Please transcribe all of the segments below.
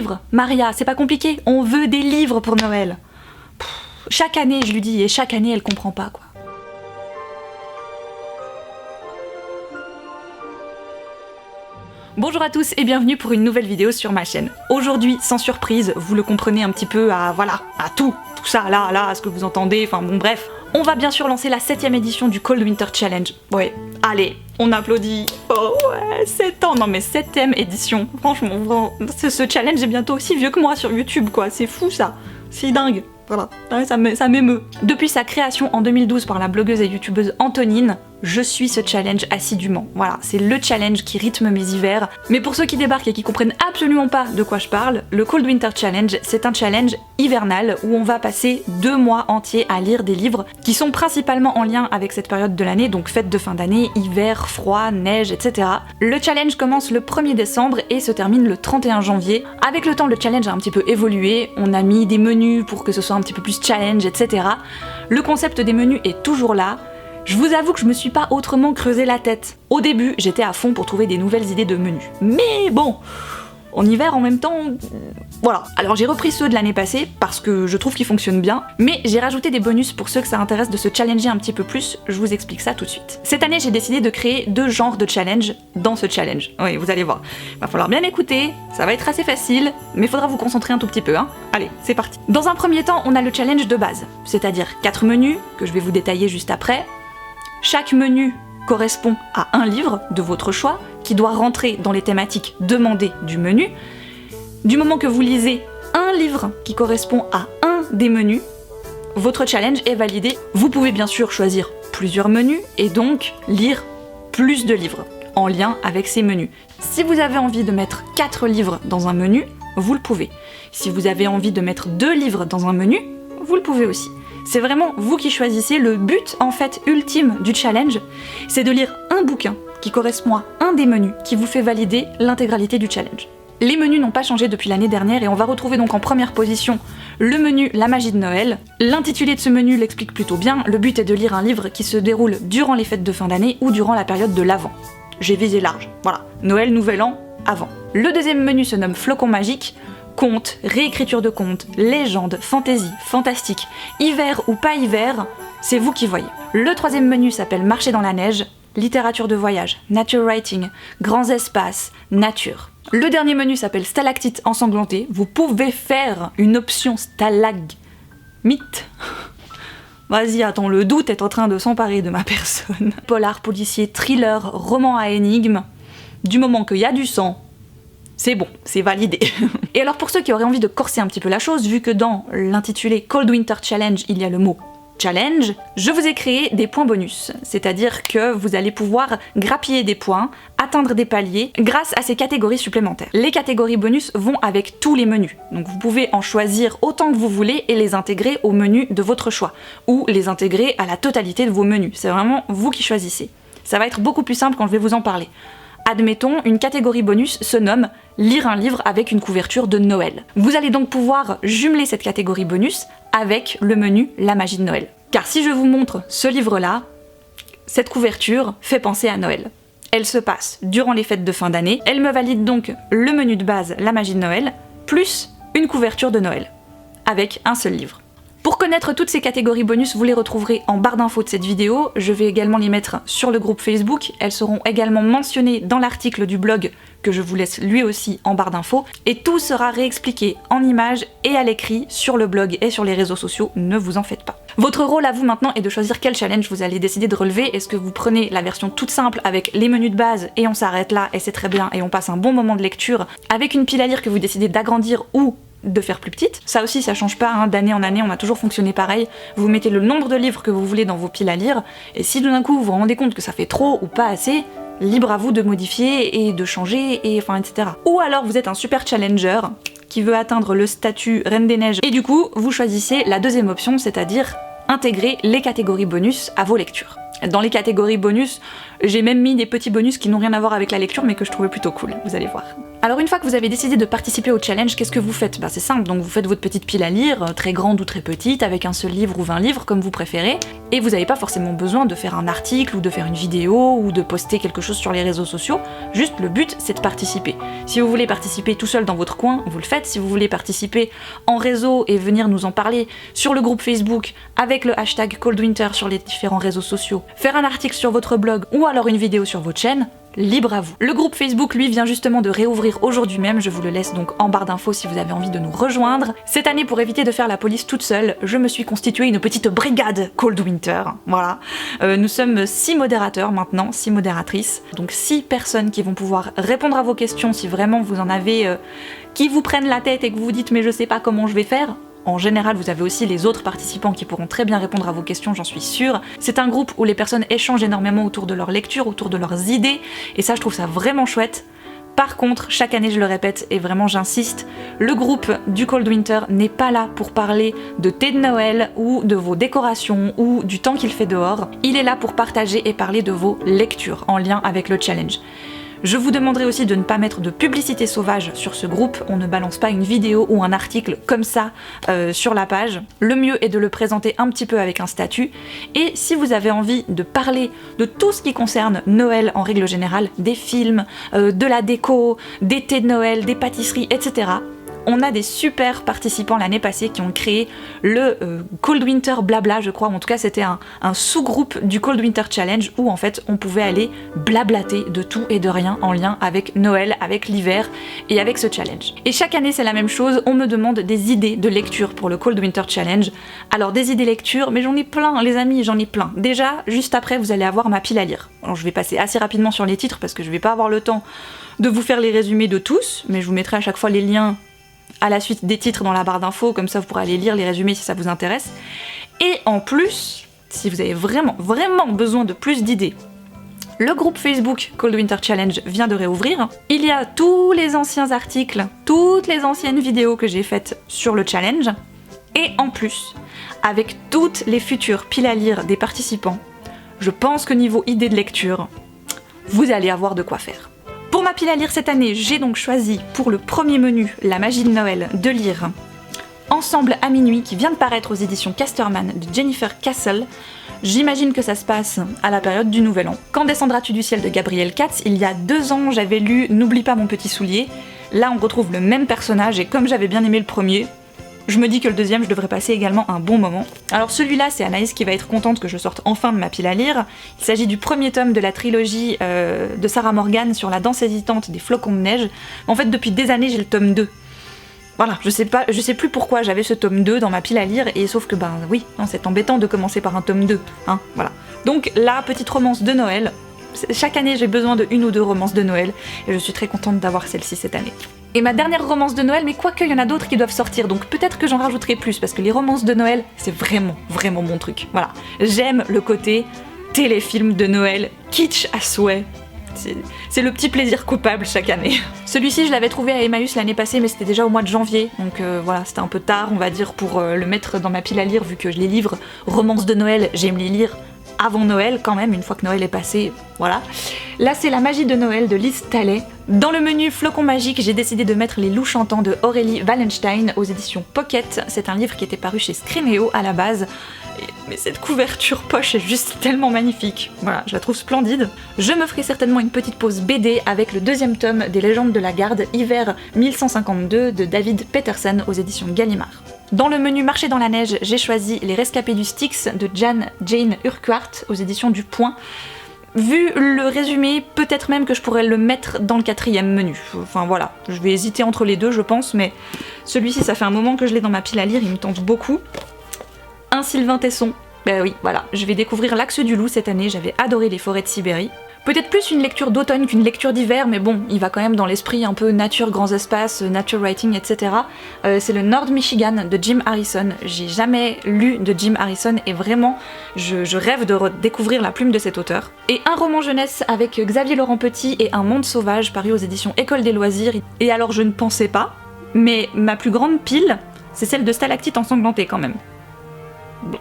livres. Maria, c'est pas compliqué, on veut des livres pour Noël. Chaque année, je lui dis, et chaque année, elle comprend pas, quoi. Bonjour à tous et bienvenue pour une nouvelle vidéo sur ma chaîne. Aujourd'hui, sans surprise, vous le comprenez un petit peu à tout ça, là, à ce que vous entendez, enfin bon bref. On va bien sûr lancer la 7ème édition du Cold Winter Challenge. Ouais, allez, on applaudit. Oh ouais, 7 ans, non mais 7ème édition. Franchement, ce challenge est bientôt aussi vieux que moi sur YouTube, quoi. C'est fou ça, c'est dingue. Voilà, ça m'émeut. Depuis sa création en 2012 par la blogueuse et youtubeuse Antonine, je suis ce challenge assidûment. Voilà, c'est le challenge qui rythme mes hivers. Mais pour ceux qui débarquent et qui comprennent absolument pas de quoi je parle, le Cold Winter Challenge, c'est un challenge hivernal où on va passer 2 mois entiers à lire des livres qui sont principalement en lien avec cette période de l'année, donc fête de fin d'année, hiver, froid, neige, etc. Le challenge commence le 1er décembre et se termine le 31 janvier. Avec le temps, le challenge a un petit peu évolué, on a mis des menus pour que ce soit un petit peu plus challenge, etc. Le concept des menus est toujours là. Je vous avoue que je me suis pas autrement creusé la tête. Au début, j'étais à fond pour trouver des nouvelles idées de menus. Mais bon, en hiver en même temps, voilà. Alors j'ai repris ceux de l'année passée parce que je trouve qu'ils fonctionnent bien, mais j'ai rajouté des bonus pour ceux que ça intéresse de se challenger un petit peu plus, je vous explique ça tout de suite. Cette année, j'ai décidé de créer 2 genres de challenge dans ce challenge. Oui, vous allez voir. Va falloir bien écouter, ça va être assez facile, mais faudra vous concentrer un tout petit peu, hein. Allez, c'est parti. Dans un premier temps, on a le challenge de base, c'est-à-dire 4 menus, que je vais vous détailler juste après. Chaque menu correspond à un livre de votre choix qui doit rentrer dans les thématiques demandées du menu. Du moment que vous lisez un livre qui correspond à un des menus, votre challenge est validé. Vous pouvez bien sûr choisir plusieurs menus et donc lire plus de livres en lien avec ces menus. Si vous avez envie de mettre 4 livres dans un menu, vous le pouvez. Si vous avez envie de mettre 2 livres dans un menu, vous le pouvez aussi. C'est vraiment vous qui choisissez. Le but en fait ultime du challenge, c'est de lire un bouquin qui correspond à un des menus qui vous fait valider l'intégralité du challenge. Les menus n'ont pas changé depuis l'année dernière et on va retrouver donc en première position le menu La magie de Noël. L'intitulé de ce menu l'explique plutôt bien, le but est de lire un livre qui se déroule durant les fêtes de fin d'année ou durant la période de l'Avent. J'ai visé large, voilà, Noël, Nouvel An, Avant. Le deuxième menu se nomme Flocon magique. Contes, réécriture de contes, légendes, fantasy, fantastique, hiver ou pas hiver, c'est vous qui voyez. Le troisième menu s'appelle Marcher dans la neige, littérature de voyage, nature writing, grands espaces, nature. Le dernier menu s'appelle Stalactite ensanglantée, vous pouvez faire une option stalagmite. Vas-y, attends, le doute est en train de s'emparer de ma personne. Polar, policier, thriller, roman à énigmes, du moment qu'il y a du sang, c'est bon, c'est validé. Et alors pour ceux qui auraient envie de corser un petit peu la chose, vu que dans l'intitulé Cold Winter Challenge, il y a le mot challenge, je vous ai créé des points bonus. C'est-à-dire que vous allez pouvoir grappiller des points, atteindre des paliers, grâce à ces catégories supplémentaires. Les catégories bonus vont avec tous les menus. Donc vous pouvez en choisir autant que vous voulez et les intégrer au menu de votre choix. Ou les intégrer à la totalité de vos menus. C'est vraiment vous qui choisissez. Ça va être beaucoup plus simple quand je vais vous en parler. Admettons, une catégorie bonus se nomme « Lire un livre avec une couverture de Noël ». Vous allez donc pouvoir jumeler cette catégorie bonus avec le menu « La magie de Noël ». Car si je vous montre ce livre-là, cette couverture fait penser à Noël. Elle se passe durant les fêtes de fin d'année, elle me valide donc le menu de base « La magie de Noël » plus une couverture de Noël, avec un seul livre. Pour connaître toutes ces catégories bonus, vous les retrouverez en barre d'infos de cette vidéo. Je vais également les mettre sur le groupe Facebook. Elles seront également mentionnées dans l'article du blog que je vous laisse lui aussi en barre d'infos. Et tout sera réexpliqué en images et à l'écrit sur le blog et sur les réseaux sociaux, ne vous en faites pas. Votre rôle à vous maintenant est de choisir quel challenge vous allez décider de relever. Est-ce que vous prenez la version toute simple avec les menus de base et on s'arrête là et c'est très bien et on passe un bon moment de lecture avec une pile à lire que vous décidez d'agrandir ou de faire plus petite. Ça aussi, ça change pas, hein, d'année en année, on a toujours fonctionné pareil. Vous mettez le nombre de livres que vous voulez dans vos piles à lire, et si d'un coup vous vous rendez compte que ça fait trop ou pas assez, libre à vous de modifier et de changer, et enfin, etc. Ou alors vous êtes un super challenger qui veut atteindre le statut Reine des Neiges, et du coup, vous choisissez la deuxième option, c'est-à-dire intégrer les catégories bonus à vos lectures. Dans les catégories bonus, j'ai même mis des petits bonus qui n'ont rien à voir avec la lecture, mais que je trouvais plutôt cool, vous allez voir. Alors une fois que vous avez décidé de participer au challenge, qu'est-ce que vous faites? C'est simple, donc vous faites votre petite pile à lire, très grande ou très petite, avec un seul livre ou 20 livres, comme vous préférez, et vous n'avez pas forcément besoin de faire un article ou de faire une vidéo ou de poster quelque chose sur les réseaux sociaux, juste le but c'est de participer. Si vous voulez participer tout seul dans votre coin, vous le faites. Si vous voulez participer en réseau et venir nous en parler sur le groupe Facebook avec le hashtag ColdWinter sur les différents réseaux sociaux, faire un article sur votre blog ou alors une vidéo sur votre chaîne, libre à vous. Le groupe Facebook, lui, vient justement de réouvrir aujourd'hui même, je vous le laisse donc en barre d'infos si vous avez envie de nous rejoindre. Cette année, pour éviter de faire la police toute seule, je me suis constituée une petite brigade ColdWinter, voilà. Nous sommes 6 modérateurs maintenant, 6 modératrices, donc 6 personnes qui vont pouvoir répondre à vos questions si vraiment vous en avez qui vous prennent la tête et que vous vous dites mais je sais pas comment je vais faire. En général, vous avez aussi les autres participants qui pourront très bien répondre à vos questions, j'en suis sûre. C'est un groupe où les personnes échangent énormément autour de leur lecture, autour de leurs idées, et ça je trouve ça vraiment chouette. Par contre, chaque année je le répète et vraiment j'insiste, le groupe du ColdWinter n'est pas là pour parler de thé de Noël ou de vos décorations ou du temps qu'il fait dehors. Il est là pour partager et parler de vos lectures en lien avec le challenge. Je vous demanderai aussi de ne pas mettre de publicité sauvage sur ce groupe, on ne balance pas une vidéo ou un article comme ça sur la page. Le mieux est de le présenter un petit peu avec un statut. Et si vous avez envie de parler de tout ce qui concerne Noël en règle générale, des films, de la déco, des thés de Noël, des pâtisseries, etc., on a des super participants l'année passée qui ont créé le ColdWinter Blabla, je crois, en tout cas c'était un sous-groupe du ColdWinter Challenge où en fait on pouvait aller blablater de tout et de rien en lien avec Noël, avec l'hiver et avec ce challenge. Et chaque année c'est la même chose, on me demande des idées de lecture pour le ColdWinter Challenge. Alors des idées lecture, mais j'en ai plein les amis, j'en ai plein. Déjà, juste après vous allez avoir ma pile à lire. Alors je vais passer assez rapidement sur les titres parce que je vais pas avoir le temps de vous faire les résumés de tous, mais je vous mettrai à chaque fois les liens à la suite des titres dans la barre d'infos, comme ça vous pourrez aller lire les résumés si ça vous intéresse. Et en plus, si vous avez vraiment besoin de plus d'idées, le groupe Facebook ColdWinter Challenge vient de réouvrir. Il y a tous les anciens articles, toutes les anciennes vidéos que j'ai faites sur le challenge, et en plus, avec toutes les futures piles à lire des participants, je pense que niveau idée de lecture, vous allez avoir de quoi faire. Pour ma pile à lire cette année, j'ai donc choisi pour le premier menu, La magie de Noël, de lire Ensemble à minuit, qui vient de paraître aux éditions Casterman de Jennifer Castle. J'imagine que ça se passe à la période du Nouvel An. Quand descendras-tu du ciel de Gabriel Katz, il y a 2 ans, j'avais lu N'oublie pas mon petit soulier. Là, on retrouve le même personnage et comme j'avais bien aimé le premier, je me dis que le deuxième, je devrais passer également un bon moment. Alors celui-là, c'est Anaïs qui va être contente que je sorte enfin de ma pile à lire. Il s'agit du premier tome de la trilogie de Sarah Morgan sur la danse hésitante des flocons de neige. En fait, depuis des années, j'ai le tome 2. Voilà, je sais plus pourquoi j'avais ce tome 2 dans ma pile à lire, et sauf que oui, non, c'est embêtant de commencer par un tome 2, hein, voilà. Donc la petite romance de Noël, chaque année j'ai besoin de 1 ou 2 romances de Noël, et je suis très contente d'avoir celle-ci cette année. Et ma dernière romance de Noël, mais quoique il y en a d'autres qui doivent sortir, donc peut-être que j'en rajouterai plus, parce que les romances de Noël, c'est vraiment mon truc, voilà. J'aime le côté téléfilm de Noël, kitsch à souhait. C'est le petit plaisir coupable chaque année. Celui-ci, je l'avais trouvé à Emmaüs l'année passée, mais c'était déjà au mois de janvier, donc voilà, c'était un peu tard, on va dire, pour le mettre dans ma pile à lire, vu que les livres romances de Noël, j'aime les lire avant Noël quand même, une fois que Noël est passé, voilà. Là, c'est La magie de Noël de Liz Tallet. Dans le menu Flocon magique, j'ai décidé de mettre Les loups chantants de Aurélie Wallenstein aux éditions Pocket. C'est un livre qui était paru chez Scrimeo à la base. Mais cette couverture poche est juste tellement magnifique. Voilà, je la trouve splendide. Je me ferai certainement une petite pause BD avec le 2e tome des Légendes de la Garde, hiver 1152 de David Peterson aux éditions Gallimard. Dans le menu Marché dans la neige, j'ai choisi Les rescapés du Styx de Jane Urquhart aux éditions du Point. Vu le résumé, peut-être même que je pourrais le mettre dans le 4e menu. Enfin voilà, je vais hésiter entre les deux je pense, mais celui-ci ça fait un moment que je l'ai dans ma pile à lire, il me tente beaucoup. Un Sylvain Tesson, ben oui, voilà, je vais découvrir l'Axe du Loup cette année, j'avais adoré Les forêts de Sibérie. Peut-être plus une lecture d'automne qu'une lecture d'hiver, mais bon, il va quand même dans l'esprit un peu nature, grands espaces, nature writing, etc. C'est le Nord Michigan de Jim Harrison. J'ai jamais lu de Jim Harrison et vraiment, je rêve de redécouvrir la plume de cet auteur. Et un roman jeunesse avec Xavier Laurent Petit et Un monde sauvage paru aux éditions École des loisirs. Et alors je ne pensais pas, mais ma plus grande pile, c'est celle de Stalactite ensanglantée quand même.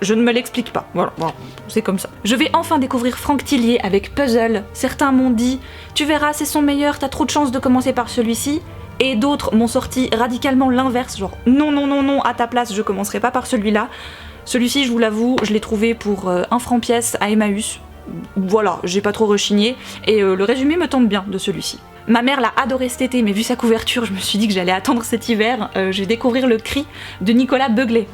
Je ne me l'explique pas, voilà, c'est comme ça. Je vais enfin découvrir Franck Tillier avec Puzzle. Certains m'ont dit « Tu verras, c'est son meilleur, t'as trop de chance de commencer par celui-ci ». Et d'autres m'ont sorti radicalement l'inverse, genre non, non, non, non, à ta place, je commencerai pas par celui-là. Celui-ci, je vous l'avoue, je l'ai trouvé pour 1 franc pièce à Emmaüs. Voilà, j'ai pas trop rechigné, et le résumé me tente bien de celui-ci. Ma mère l'a adoré cet été, mais vu sa couverture, je me suis dit que j'allais attendre cet hiver. Je vais découvrir Le Cri de Nicolas Beuglet.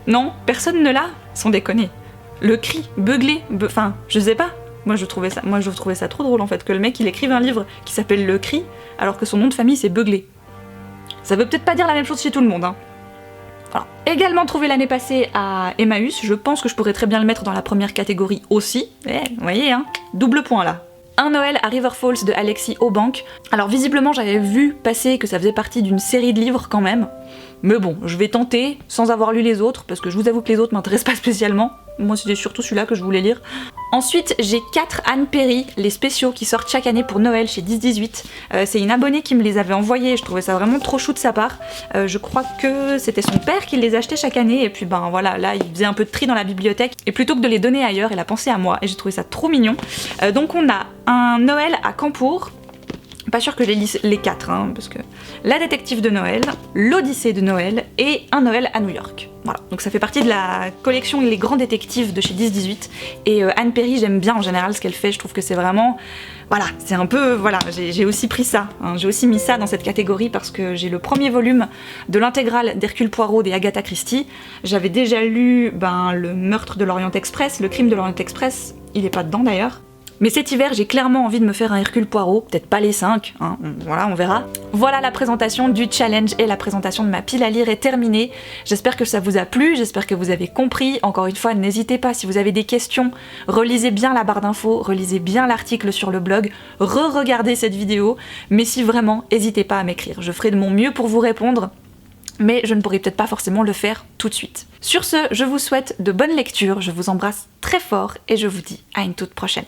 Non, personne ne l'a? Sans déconner. Le Cri, Beuglet, enfin, je sais pas. Moi je trouvais ça trop drôle en fait, que le mec il écrive un livre qui s'appelle Le Cri, alors que son nom de famille c'est Beuglet. Ça veut peut-être pas dire la même chose chez tout le monde, hein. Voilà. Également trouvé l'année passée à Emmaüs, je pense que je pourrais très bien le mettre dans la première catégorie aussi. Vous voyez, hein, double point là. Un Noël à River Falls de Alexis Aubank. Alors visiblement j'avais vu passer que ça faisait partie d'une série de livres quand même. Mais bon, je vais tenter sans avoir lu les autres, parce que je vous avoue que les autres m'intéressent pas spécialement. Moi c'était surtout celui-là que je voulais lire. Ensuite j'ai 4 Anne Perry, les spéciaux qui sortent chaque année pour Noël chez 10-18. C'est une abonnée qui me les avait envoyés, je trouvais ça vraiment trop chou de sa part. Je crois que c'était son père qui les achetait chaque année, et puis ben voilà, là il faisait un peu de tri dans la bibliothèque, et plutôt que de les donner ailleurs, il a pensé à moi, et j'ai trouvé ça trop mignon. Donc on a un Noël à Campour. Pas sûr que je les lise les 4, hein, parce que La détective de Noël, L'Odyssée de Noël et Un Noël à New York. Voilà, donc ça fait partie de la collection Les Grands Détectives de chez 10-18, et Anne Perry, j'aime bien en général ce qu'elle fait, je trouve que c'est vraiment... Voilà, c'est un peu... Voilà, j'ai aussi pris ça, hein, j'ai aussi mis ça dans cette catégorie parce que j'ai le premier volume de l'intégrale d'Hercule Poirot et Agatha Christie. J'avais déjà lu le meurtre de l'Orient Express, le crime de l'Orient Express, il est pas dedans d'ailleurs. Mais cet hiver, j'ai clairement envie de me faire un Hercule Poirot, peut-être pas les 5, hein, voilà, on verra. Voilà, la présentation du challenge et la présentation de ma pile à lire est terminée. J'espère que ça vous a plu, j'espère que vous avez compris. Encore une fois, n'hésitez pas, si vous avez des questions, relisez bien la barre d'infos, relisez bien l'article sur le blog, re-regardez cette vidéo, mais si vraiment, n'hésitez pas à m'écrire. Je ferai de mon mieux pour vous répondre, mais je ne pourrai peut-être pas forcément le faire tout de suite. Sur ce, je vous souhaite de bonnes lectures, je vous embrasse très fort et je vous dis à une toute prochaine.